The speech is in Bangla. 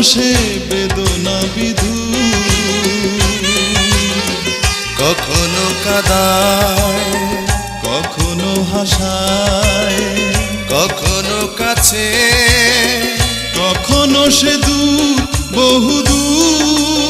সে বেদনা বিধু, কখনো কাঁদায় কখনো হাসায়, কখনো কাছে কখনো সে দূর বহুদূর।